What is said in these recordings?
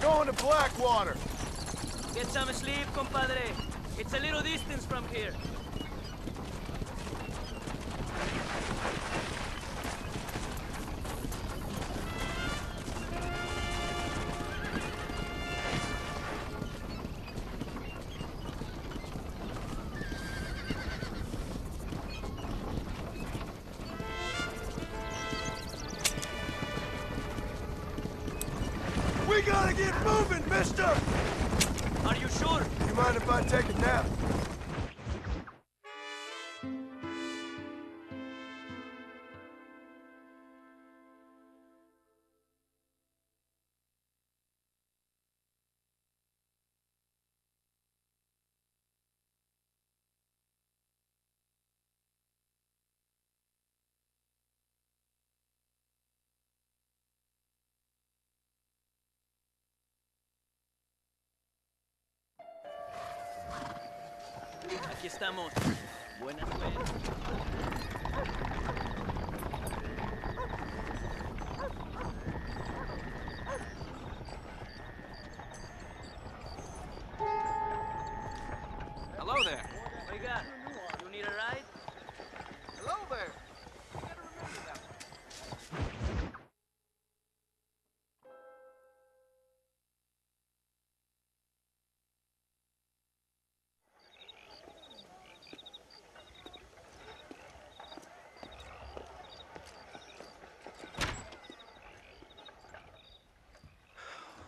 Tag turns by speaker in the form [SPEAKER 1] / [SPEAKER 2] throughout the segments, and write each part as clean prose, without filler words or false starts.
[SPEAKER 1] Going to Blackwater.
[SPEAKER 2] Get some sleep, compadre. It's a little distance from here.
[SPEAKER 1] We gotta get moving, mister!
[SPEAKER 2] Are you sure?
[SPEAKER 1] You mind if I take a nap?
[SPEAKER 2] Aquí estamos. Buena suerte.
[SPEAKER 3] Hello there.
[SPEAKER 2] Oiga, you need a ride?
[SPEAKER 3] Hello there. You gotta remember that.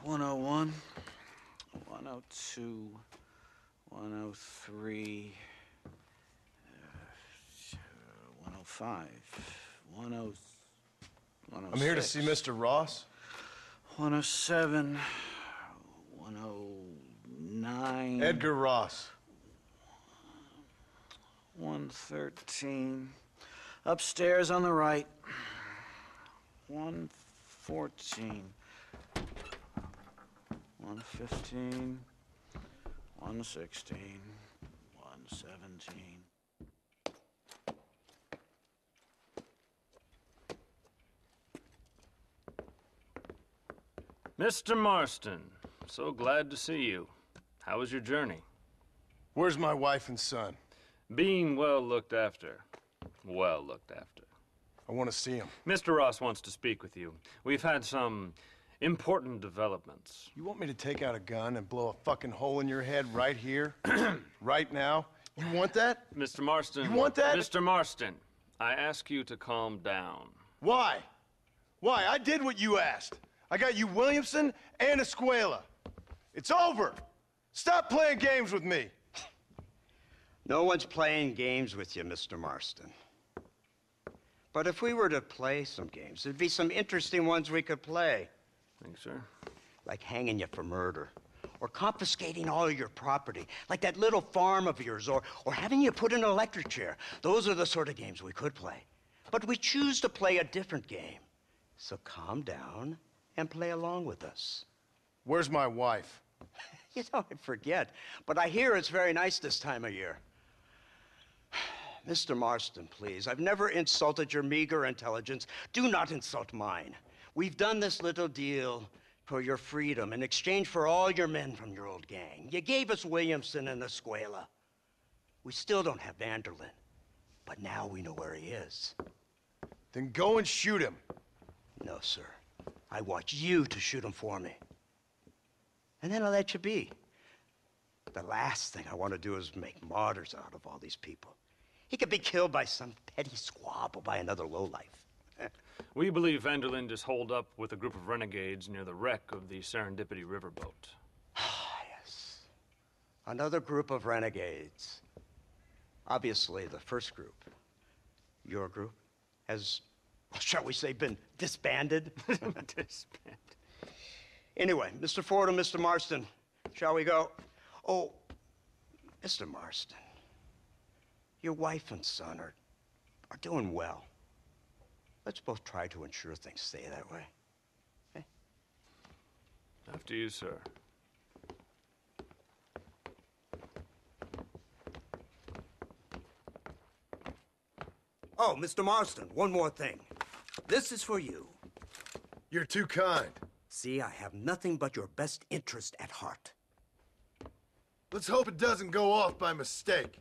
[SPEAKER 4] One 101, 102, 103, 105, 106.
[SPEAKER 1] I'm here to see Mr. Ross.
[SPEAKER 4] 107, 109.
[SPEAKER 1] Edgar Ross.
[SPEAKER 4] 113. Upstairs on the right. 114. 115. 116. 117.
[SPEAKER 5] Mr. Marston, so glad to see you. How was your journey?
[SPEAKER 1] Where's my wife and son?
[SPEAKER 5] Being well looked after. Well looked after.
[SPEAKER 1] I want to see him.
[SPEAKER 5] Mr. Ross wants to speak with you. We've had some important developments.
[SPEAKER 1] You want me to take out a gun and blow a fucking hole in your head right here? Right now? You want that?
[SPEAKER 5] Mr. Marston.
[SPEAKER 1] You want that?
[SPEAKER 5] Mr. Marston, I ask you to calm down.
[SPEAKER 1] Why? Why? I did what you asked. I got you Williamson and Escuela. It's over. Stop playing games with me.
[SPEAKER 6] No one's playing games with you, Mr. Marston. But if we were to play some games, there'd be some interesting ones we could play.
[SPEAKER 5] Thanks, sir.
[SPEAKER 6] Like hanging you for murder, or confiscating all your property, like that little farm of yours, or having you put in an electric chair. Those are the sort of games we could play. But we choose to play a different game. So calm down and play along with us.
[SPEAKER 1] Where's my wife?
[SPEAKER 6] You know, I forget, but I hear it's very nice this time of year. Mr. Marston, please, I've never insulted your meager intelligence. Do not insult mine. We've done this little deal for your freedom in exchange for all your men from your old gang. You gave us Williamson and Escuela. We still don't have Vanderlyn, but now we know where he is.
[SPEAKER 1] Then go and shoot him.
[SPEAKER 6] No, sir. I want you to shoot him for me. And then I'll let you be. The last thing I want to do is make martyrs out of all these people. He could be killed by some petty squabble by another lowlife.
[SPEAKER 5] We believe Vanderlyn is holed up with a group of renegades near the wreck of the Serendipity riverboat.
[SPEAKER 6] Ah, yes. Another group of renegades. Obviously, the first group, your group, has, shall we say, been disbanded?
[SPEAKER 5] Disbanded.
[SPEAKER 6] Anyway, Mr. Ford and Mr. Marston, shall we go? Oh, Mr. Marston, your wife and son are doing well. Let's both try to ensure things stay that way. Okay?
[SPEAKER 5] After you, sir.
[SPEAKER 6] Oh, Mr. Marston, one more thing. This is for you.
[SPEAKER 1] You're too kind.
[SPEAKER 6] See, I have nothing but your best interest at heart.
[SPEAKER 1] Let's hope it doesn't go off by mistake.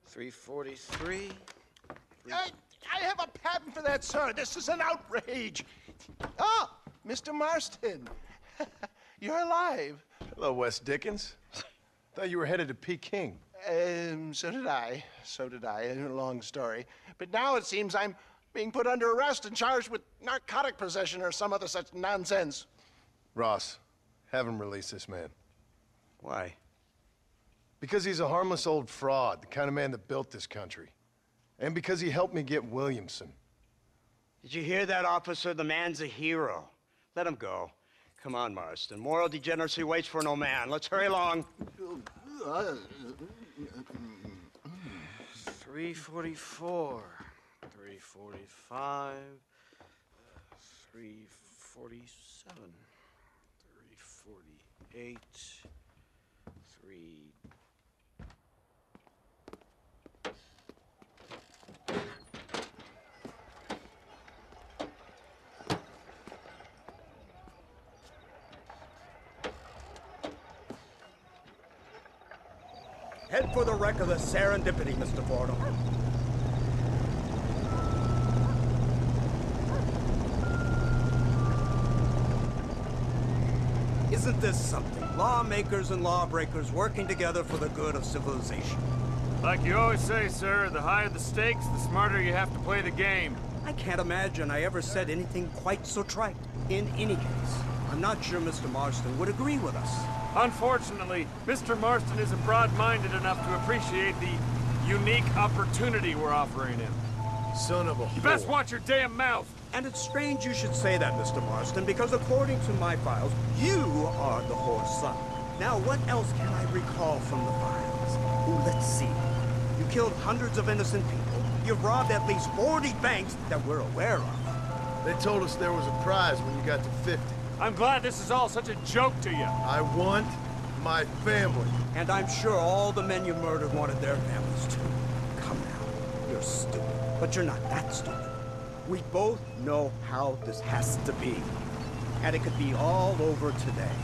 [SPEAKER 4] 343.
[SPEAKER 3] I have a patent for that, sir. This is an outrage. Oh, Mr. Marston. You're alive.
[SPEAKER 1] Hello, Wes Dickens. Thought you were headed to Peking.
[SPEAKER 3] So did I. So did I. A long story. But now it seems I'm being put under arrest and charged with narcotic possession or some other such nonsense.
[SPEAKER 1] Ross, have him release this man.
[SPEAKER 6] Why?
[SPEAKER 1] Because he's a harmless old fraud, the kind of man that built this country. And because he helped me get Williamson.
[SPEAKER 6] Did you hear that, officer? The man's a hero. Let him go. Come on, Marston. Moral degeneracy waits for no man. Let's hurry along.
[SPEAKER 4] 344. 345. 347. 348. 3...
[SPEAKER 6] Head for the wreck of the Serendipity, Mr. Fordham. Isn't this something? Lawmakers and lawbreakers working together for the good of civilization.
[SPEAKER 5] Like you always say, sir, the higher the stakes, the smarter you have to play the game.
[SPEAKER 6] I can't imagine I ever said anything quite so trite. In any case, I'm not sure Mr. Marston would agree with us.
[SPEAKER 5] Unfortunately, Mr. Marston isn't broad-minded enough to appreciate the unique opportunity we're offering him.
[SPEAKER 1] Son of a
[SPEAKER 5] You best
[SPEAKER 1] whore.
[SPEAKER 5] watch your damn mouth!
[SPEAKER 6] And it's strange you should say that, Mr. Marston, because according to my files, you are the whore's son. Now, what else can I recall from the files? Ooh, let's see. You killed hundreds of innocent people. You've robbed at least 40 banks that we're aware of.
[SPEAKER 1] They told us there was a prize when you got to 50.
[SPEAKER 5] I'm glad this is all such a joke to you.
[SPEAKER 1] I want my family.
[SPEAKER 6] And I'm sure all the men you murdered wanted their families too. Come now, you're stupid. But you're not that stupid. We both know how this has to be. And it could be all over today.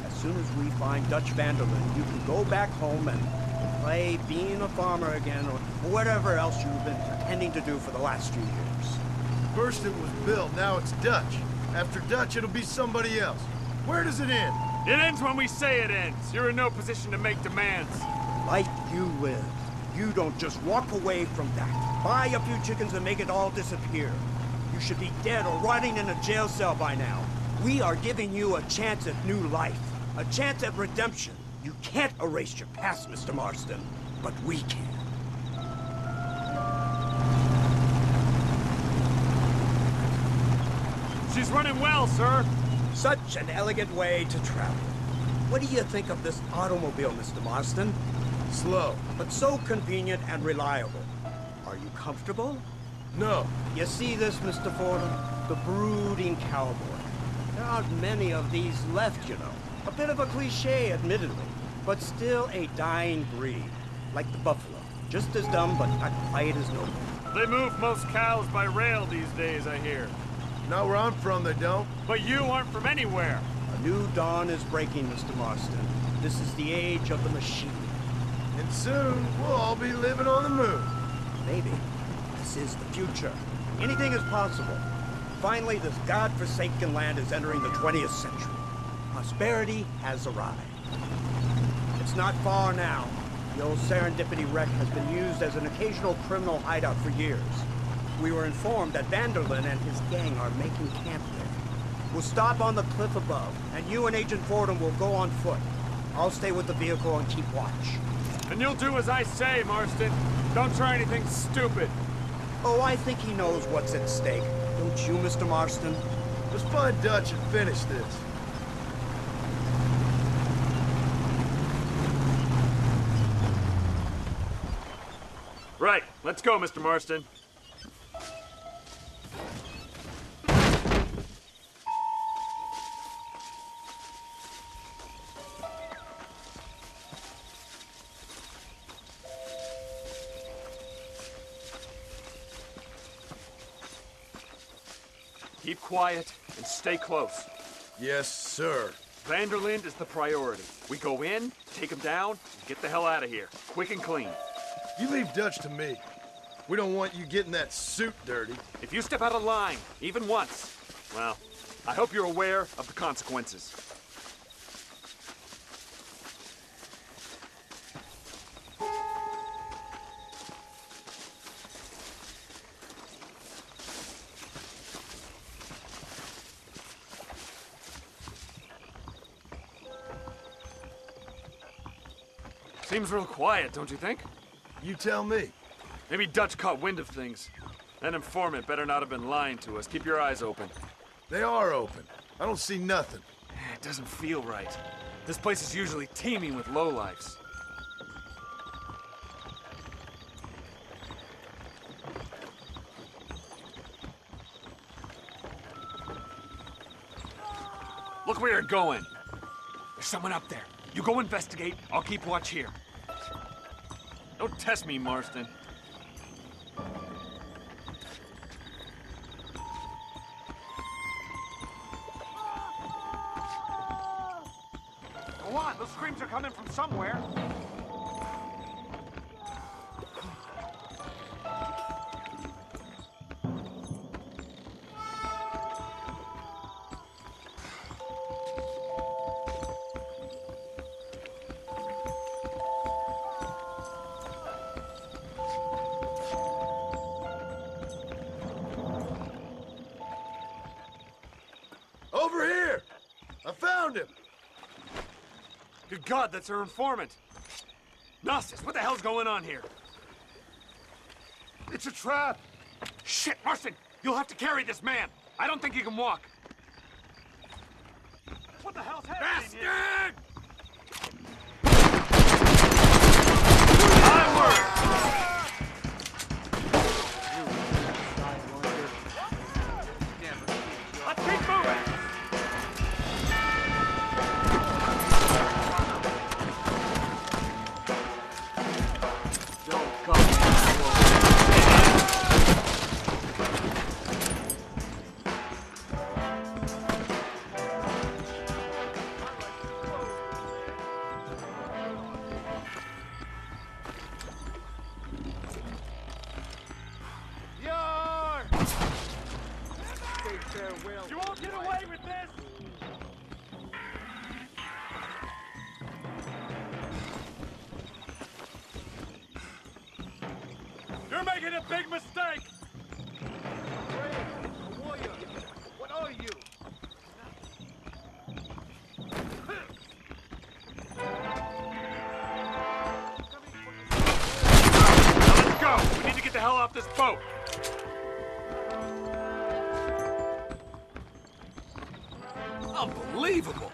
[SPEAKER 6] As soon as we find Dutch Vanderlyn, you can go back home and play being a farmer again, or whatever else you've been pretending to do for the last few years.
[SPEAKER 1] First it was Bill, now it's Dutch. After Dutch, it'll be somebody else. Where does it end?
[SPEAKER 5] It ends when we say it ends. You're in no position to make demands.
[SPEAKER 6] Life you live. You don't just walk away from that. Buy a few chickens and make it all disappear. You should be dead or rotting in a jail cell by now. We are giving you a chance at new life. A chance at redemption. You can't erase your past, Mr. Marston, but we can.
[SPEAKER 5] She's running well, sir.
[SPEAKER 6] Such an elegant way to travel. What do you think of this automobile, Mr. Marston?
[SPEAKER 1] Slow.
[SPEAKER 6] But so convenient and reliable. Are you comfortable?
[SPEAKER 1] No.
[SPEAKER 6] You see this, Mr. Fordham? The brooding cowboy. There aren't many of these left, you know. A bit of a cliche, admittedly, but still a dying breed. Like the buffalo. Just as dumb, but not quite as noble.
[SPEAKER 5] They move most cows by rail these days, I hear.
[SPEAKER 1] Not where I'm from, they don't.
[SPEAKER 5] But you aren't from anywhere.
[SPEAKER 6] A new dawn is breaking, Mr. Marston. This is the age of the machine.
[SPEAKER 1] And soon, we'll all be living on the moon.
[SPEAKER 6] Maybe. This is the future. Anything is possible. Finally, this godforsaken land is entering the 20th century. Prosperity has arrived. It's not far now. The old Serendipity wreck has been used as an occasional criminal hideout for years. We were informed that Vanderlyn and his gang are making camp there. We'll stop on the cliff above, and you and Agent Fordham will go on foot. I'll stay with the vehicle and keep watch.
[SPEAKER 5] And you'll do as I say, Marston. Don't try anything stupid.
[SPEAKER 6] Oh, I think he knows what's at stake. Don't you, Mr. Marston?
[SPEAKER 1] Let's find Dutch and finish this.
[SPEAKER 5] Right. Let's go, Mr. Marston. Keep quiet and stay close.
[SPEAKER 1] Yes, sir.
[SPEAKER 5] Vanderlind is the priority. We go in, take him down, and get the hell out of here. Quick and clean.
[SPEAKER 1] You leave Dutch to me. We don't want you getting that suit dirty.
[SPEAKER 5] If you step out of line, even once, well, I hope you're aware of the consequences. Seems real quiet, don't you think?
[SPEAKER 1] You tell me.
[SPEAKER 5] Maybe Dutch caught wind of things. That informant better not have been lying to us. Keep your eyes open.
[SPEAKER 1] They are open. I don't see nothing.
[SPEAKER 5] It doesn't feel right. This place is usually teeming with lowlifes. Look where you're going. There's someone up there. You go investigate, I'll keep watch here. Don't test me, Marston. Go on, those screams are coming from somewhere.
[SPEAKER 1] Over here! I found him!
[SPEAKER 5] Good God, that's our informant. Gnostis, what the hell's going on here? It's a trap! Shit, Marston! You'll have to carry this man! I don't think he can walk! What the hell's happening here? Onward! Let's keep moving! Don't come. You won't get away with this! You're making a big mistake! A warrior! What are you? Now let's go! We need to get the hell off this boat! Unbelievable!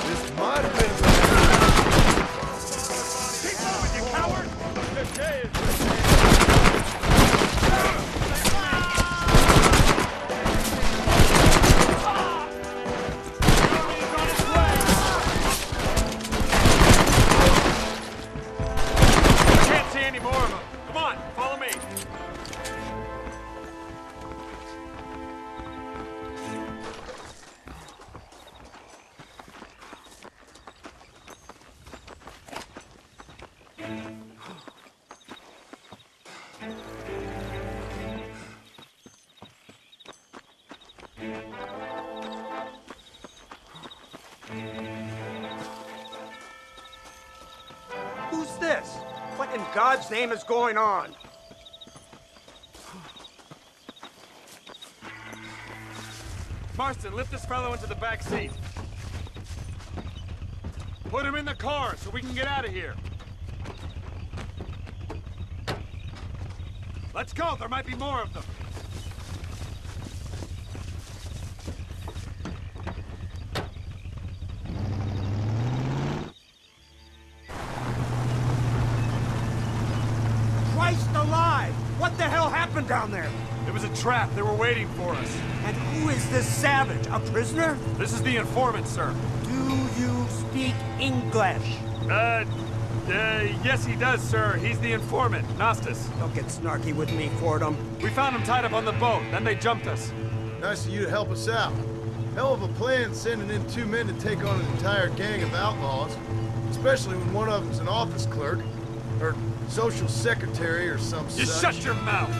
[SPEAKER 1] This might have been
[SPEAKER 5] Keep moving, you coward! Can't see any more of them. Come on, follow me.
[SPEAKER 6] Who's this? What in God's name is going on?
[SPEAKER 5] Marston, lift this fellow into the back seat. Put him in the car so we can get out of here. Let's go, there might be more of them.
[SPEAKER 6] happened down there?
[SPEAKER 5] It was a trap. They were waiting for us.
[SPEAKER 6] And who is this savage? A prisoner?
[SPEAKER 5] This is the informant, sir.
[SPEAKER 6] Do you speak English?
[SPEAKER 5] Yes he does, sir. He's the informant, Nostos.
[SPEAKER 6] Don't get snarky with me, Fordham.
[SPEAKER 5] We found him tied up on the boat, then they jumped us.
[SPEAKER 1] Nice of you to help us out. Hell of a plan sending in 2 men to take on an entire gang of outlaws. Especially when one of them's an office clerk. Or social secretary or some
[SPEAKER 5] You
[SPEAKER 1] such.
[SPEAKER 5] shut your mouth!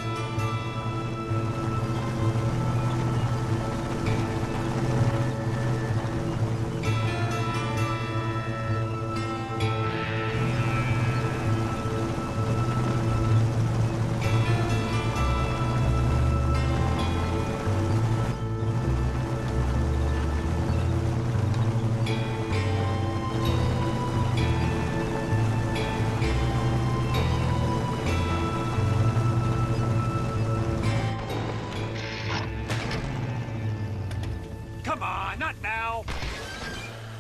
[SPEAKER 5] Come on, not now!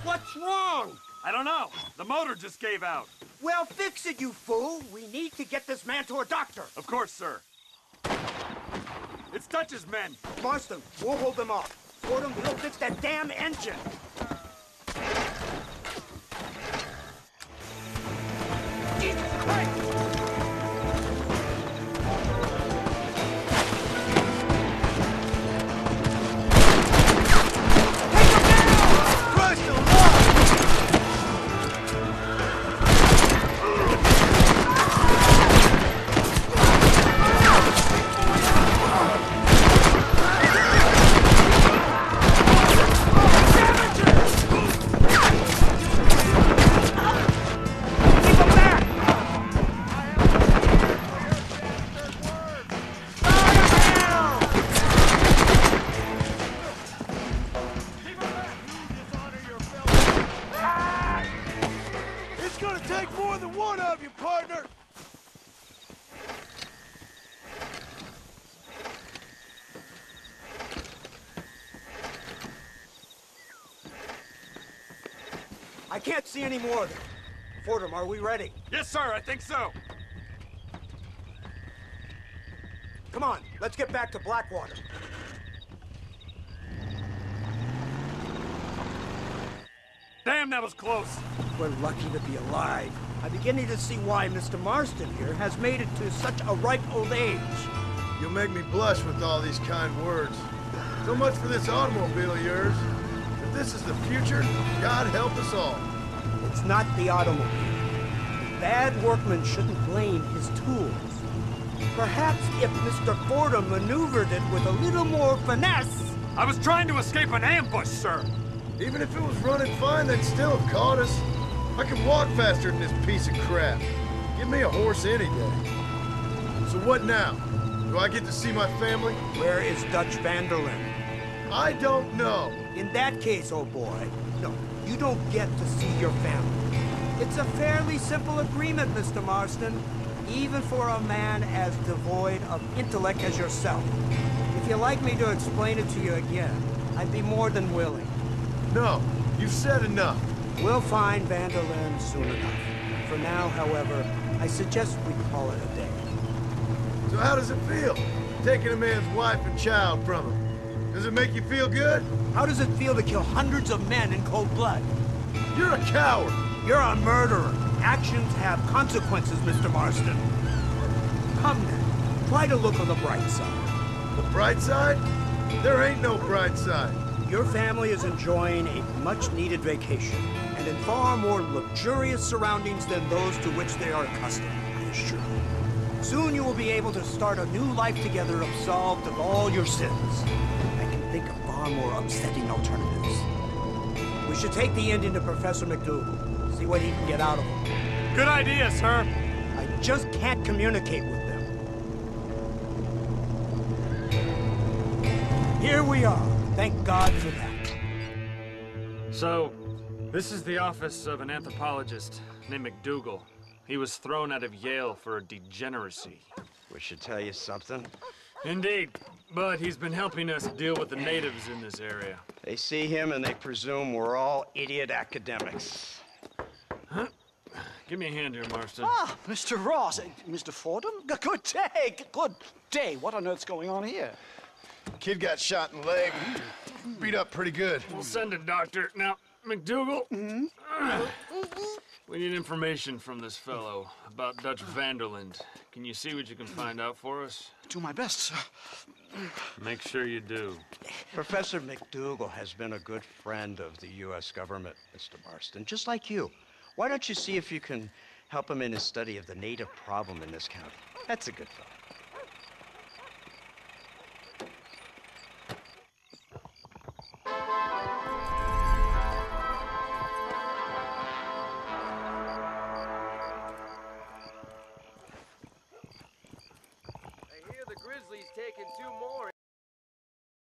[SPEAKER 6] What's wrong?
[SPEAKER 5] I don't know. The motor just gave out.
[SPEAKER 6] Well, fix it, you fool. We need to get this man to a doctor.
[SPEAKER 5] Of course, sir. It's Dutch's men.
[SPEAKER 6] Marston, we'll hold them off. Fordham, we'll fix that damn engine. Jesus Christ!
[SPEAKER 1] Christ alive! It's gonna take more than one of you, partner!
[SPEAKER 6] I can't see any more of them. Fordham, are we ready?
[SPEAKER 5] Yes, sir, I think so.
[SPEAKER 6] Come on, let's get back to Blackwater.
[SPEAKER 5] Damn, that was close.
[SPEAKER 6] We're lucky to be alive. I'm beginning to see why Mr. Marston here has made it to such a ripe old age.
[SPEAKER 1] You'll make me blush with all these kind words. So much for this automobile of yours. If this is the future, God help us all.
[SPEAKER 6] It's not the automobile. The bad workman shouldn't blame his tools. Perhaps if Mr. Fordham maneuvered it with a little more finesse.
[SPEAKER 5] I was trying to escape an ambush, sir.
[SPEAKER 1] Even if it was running fine, they'd still have caught us. I can walk faster than this piece of crap. Give me a horse any day. So what now? Do I get to see my family?
[SPEAKER 6] Where is Dutch Vanderlyn?
[SPEAKER 1] I don't know.
[SPEAKER 6] In that case, oh boy, no, you don't get to see your family. It's a fairly simple agreement, Mr. Marston, even for a man as devoid of intellect as yourself. If you'd like me to explain it to you again, I'd be more than willing.
[SPEAKER 1] No, you've said enough.
[SPEAKER 6] We'll find Vanderlyn soon enough. For now, however, I suggest we call it a day.
[SPEAKER 1] So how does it feel, taking a man's wife and child from him? Does it make you feel good?
[SPEAKER 6] How does it feel to kill hundreds of men in cold blood?
[SPEAKER 1] You're a coward.
[SPEAKER 6] You're a murderer. Actions have consequences, Mr. Marston. Come now, try to look on the bright side.
[SPEAKER 1] The bright side? There ain't no bright side.
[SPEAKER 6] Your family is enjoying a much-needed vacation, and in far more luxurious surroundings than those to which they are accustomed, I assure you. Soon you will be able to start a new life together absolved of all your sins. I can think of far more upsetting alternatives. We should take the Indian to Professor McDougal, see what he can get out of him.
[SPEAKER 5] Good idea, sir.
[SPEAKER 6] I just can't communicate with them. Here we are. Thank God for that.
[SPEAKER 5] So, this is the office of an anthropologist named McDougal. He was thrown out of Yale for a degeneracy.
[SPEAKER 6] We should tell you something.
[SPEAKER 5] Indeed, but he's been helping us deal with the natives in this area.
[SPEAKER 6] They see him and they presume we're all idiot academics.
[SPEAKER 5] Give me a hand here, Marston.
[SPEAKER 7] Ah, Mr. Ross. Mr. Fordham? Good day. Good day. What on earth's going on here?
[SPEAKER 1] Kid got shot in the leg. Beat up pretty good.
[SPEAKER 5] We'll send a doctor. Now, McDougal. We need information from this fellow about Dutch Vanderland. Can you see what you can find out for us?
[SPEAKER 7] Do my best, sir.
[SPEAKER 5] Make sure you do.
[SPEAKER 6] Professor McDougal has been a good friend of the U.S. government, Mr. Marston, just like you. Why don't you see if you can help him in his study of the native problem in this county? That's a good fellow.